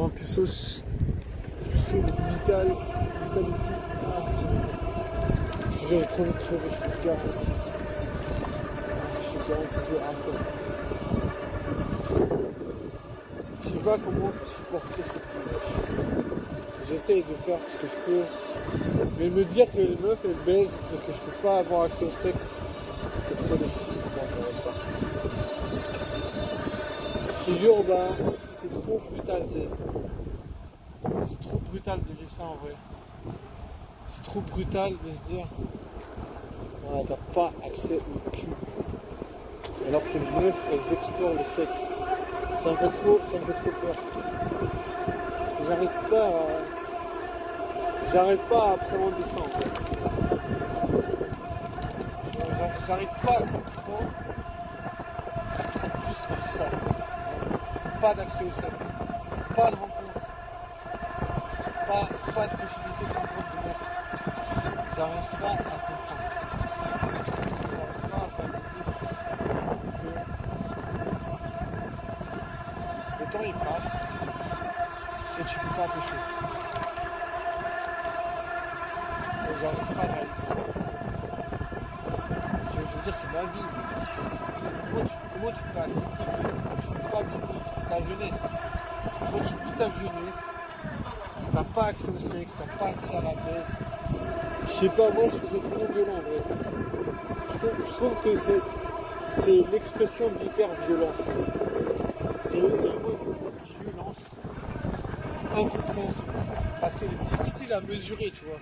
vraiment puceau vital, vitality. J'ai trop de garantie. Je te garantis c'est hardcore. Je sais pas comment supporter cette vie. J'essaye de faire ce que je peux. Mais me dire que les meufs elles baisent et que je peux pas avoir accès au sexe, c'est trop difficile pour moi, je n'arrive pas. Je te jure, bah, c'est trop brutal, c'est trop brutal de vivre ça en vrai. C'est trop brutal de se dire, voilà, t'as pas accès au cul. Alors que les meufs, elles explorent le sexe. Ça me fait trop peur. J'arrive pas à appréhender ça en fait. J'arrive pas à comprendre qu'on puisse faire ça. Pas d'accès au sexe, pas de rencontre, pas de possibilité de rencontre de mecs. J'arrive pas à comprendre. J'arrive pas à réaliser que le temps il passe et tu peux pas pêcher. J'arrive pas à réaliser ça. Je veux dire, c'est ma vie. Comment tu peux accepter que tu ne peux pas baiser? C'est ta jeunesse. Quand tu vis ta jeunesse, tu n'as pas accès au sexe, tu n'as pas accès à la baise. Je sais pas, moi je trouve ça trop violent en vrai. Je trouve que c'est l'expression de l'hyper-violence. C'est le mot de violence incompréhensible. Parce qu'elle est difficile à mesurer, tu vois.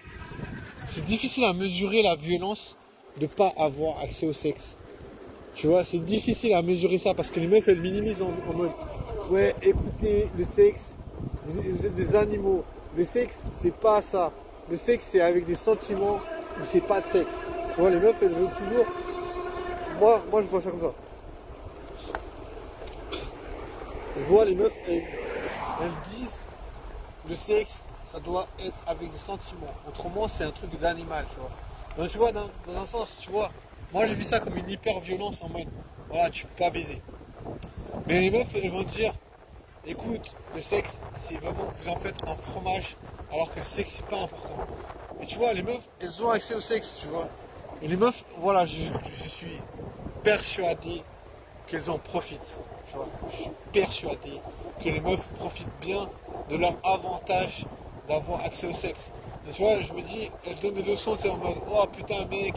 C'est difficile à mesurer la violence de ne pas avoir accès au sexe. Tu vois, c'est difficile à mesurer ça parce que les meufs elles minimisent en mode ouais, écoutez, le sexe, vous êtes des animaux. Le sexe, c'est pas ça. Le sexe, c'est avec des sentiments ou c'est pas de sexe. Tu vois, les meufs elles veulent toujours. Moi je vois ça comme ça. Je vois les meufs, elles disent le sexe, ça doit être avec des sentiments. Autrement, c'est un truc d'animal, tu vois. Donc tu vois, dans un sens, tu vois, moi j'ai vu ça comme une hyper-violence en mode, voilà, tu peux pas baiser. Mais les meufs, elles vont te dire, écoute, le sexe, c'est vraiment, vous en faites un fromage, alors que le sexe, c'est pas important. Et tu vois, les meufs, elles ont accès au sexe, tu vois. Et les meufs, voilà, je suis persuadé qu'elles en profitent. Tu vois. Je suis persuadé que les meufs profitent bien de leur avantage d'avoir accès au sexe. Et tu vois, je me dis, elles donnent des leçons, tu sais, en mode, oh putain mec,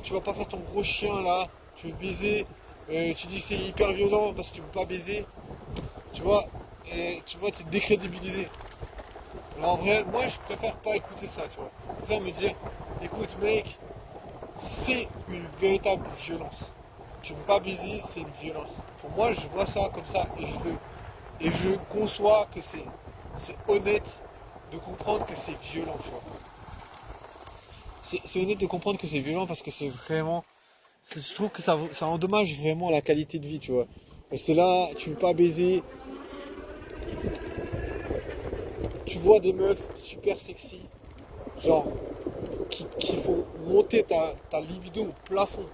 tu vas pas faire ton gros chien là, tu veux baiser, tu dis que c'est hyper violent parce que tu peux pas baiser, tu vois, et tu vois, t'es décrédibilisé. Alors en vrai, moi je préfère pas écouter ça, tu vois. Je préfère me dire, écoute mec, c'est une véritable violence. Tu ne peux pas baiser, c'est une violence. Pour moi, je vois ça comme ça et je conçois que c'est honnête de comprendre que c'est violent, tu vois. C'est honnête de comprendre que c'est violent parce que c'est vraiment, je trouve que ça endommage vraiment la qualité de vie, tu vois. Parce que là, tu ne peux pas baiser. Tu vois des meufs super sexy, genre, qui font monter ta libido au plafond.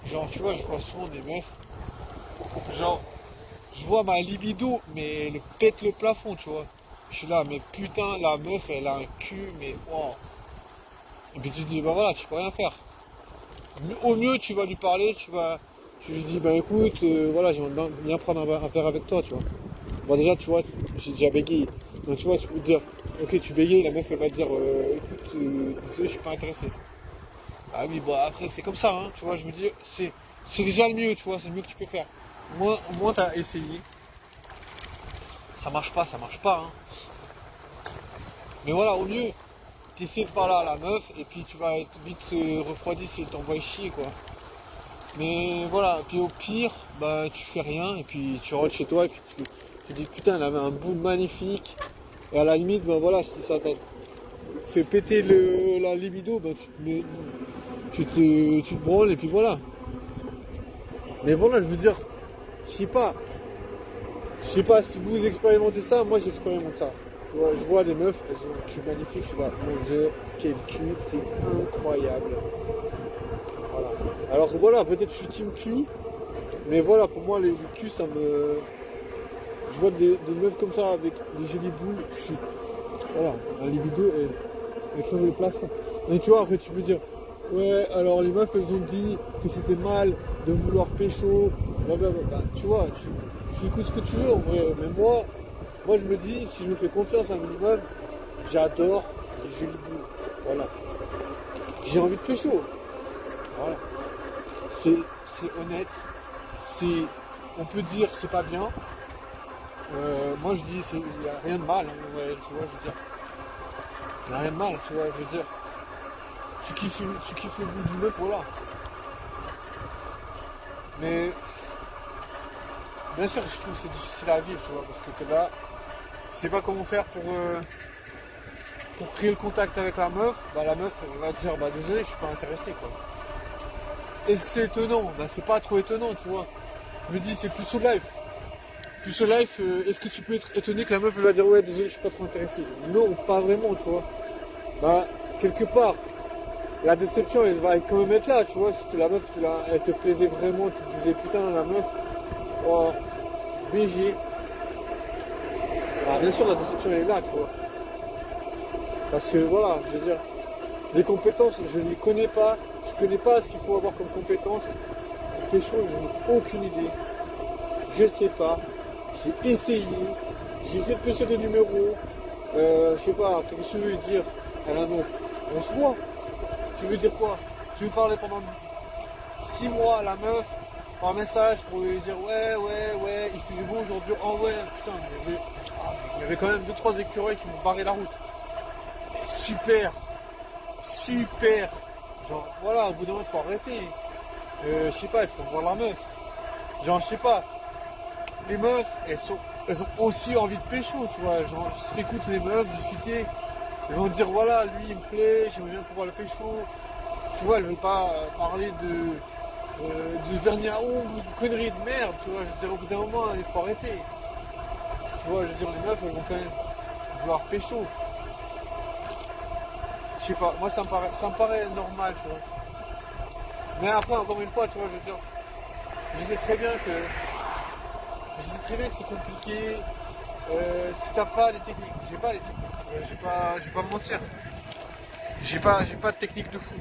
Genre, tu vois, je vois souvent des meufs, genre, je vois ma libido, mais elle pète le plafond, tu vois. Je suis là, mais putain, la meuf, elle a un cul, mais wow. Et puis tu te dis, bah voilà, tu peux rien faire. Au mieux, tu vas lui parler, tu lui dis, bah écoute, voilà, j'aimerais bien prendre un verre avec toi, tu vois. Bon, déjà, tu vois, j'ai déjà bégayé. Donc, tu vois, tu peux te dire, ok, tu bégayes, la meuf, elle va te dire, écoute, désolé, je suis pas intéressé. Ah oui, bon, après, c'est comme ça, hein, tu vois, je me dis, c'est déjà le mieux, tu vois, c'est le mieux que tu peux faire. Au moins, t'as essayé. Ça marche pas, hein. Mais voilà, au mieux, t'essaies de parler à la meuf, et puis tu vas être vite refroidi si elle t'envoie chier, quoi. Mais voilà, puis au pire, bah tu fais rien, et puis tu rentres chez toi, et puis tu dis putain, elle avait un bout magnifique. Et à la limite, ben voilà, si ça t'a fait péter la libido, ben tu te branles, et puis voilà. Mais voilà, je veux dire, je sais pas. Je sais pas si vous expérimentez ça, moi j'expérimente ça. Je vois des meufs, elles ont un cul magnifique, je vois, mon dieu, quel cul, c'est incroyable. Voilà. Alors voilà, peut-être je suis team cul, mais voilà, pour moi le cul ça me. je vois des meufs comme ça avec des jolies boules, je suis. Voilà, la libido elle crève le plafond. Et tu vois, après tu peux dire, ouais, alors les meufs elles ont dit que c'était mal de vouloir pécho, blablabla. Bah, tu vois, tu écoutes ce que tu veux en vrai, mais moi je me dis, si je me fais confiance un minimum, j'adore les jolies boules. Voilà. J'ai envie de pécho. Voilà. C'est honnête. C'est, on peut dire c'est pas bien. Moi je dis il n'y a rien de mal, hein, ouais, tu vois, je veux dire. Il n'y a rien de mal, tu vois, je veux dire. Tu kiffes le bout du meuf, voilà. Mais bien sûr je trouve que c'est difficile à vivre, tu vois, parce que t'es là, tu sais pas comment faire pour créer le contact avec la meuf, bah la meuf elle va te dire bah désolé je suis pas intéressé quoi. Est-ce que c'est étonnant? Bah c'est pas trop étonnant, tu vois. Je me dis c'est plus au life. Plus au life, est-ce que tu peux être étonné que la meuf elle va dire ouais désolé je suis pas trop intéressé? Non, pas vraiment, tu vois. Bah quelque part, la déception elle va quand même être là, tu vois. Si la meuf elle te plaisait vraiment, tu te disais putain la meuf, oh, BG. Bah bien sûr la déception elle est là, tu vois. Parce que voilà, je veux dire, les compétences, je ne les connais pas, je connais pas ce qu'il faut avoir comme compétences. Pour pécho, je n'ai aucune idée. Je sais pas. J'ai essayé. J'ai essayé de pécho des numéros. Je sais pas, qu'est-ce que tu veux dire à la meuf? On se voit. Tu veux dire quoi? Tu veux parler pendant 6 mois à la meuf par message pour lui dire ouais, il faisait beau aujourd'hui. Oh ouais, putain, il y avait quand même 2-3 écureuils qui m'ont barré la route. Super, super. Genre voilà, au bout d'un moment il faut arrêter. Je sais pas, il faut voir la meuf. Genre je sais pas. Les meufs, elles ont aussi envie de pécho, tu vois. Genre, si t'écoutes les meufs discuter, elles vont te dire voilà, lui il me plaît, j'aimerais bien pouvoir le pécho. Tu vois, elles veulent pas parler de vernis à ongles ou de conneries de merde, tu vois. Je veux dire, au bout d'un moment, il faut arrêter. Tu vois, je veux dire, les meufs, elles vont quand même vouloir pécho. Je sais pas, moi ça me paraît normal, tu vois. Mais après, encore une fois, tu vois, je veux dire, je sais très bien que c'est compliqué. Si t'as pas les techniques, j'ai pas les techniques. Je vais pas me mentir. J'ai pas de technique de fou.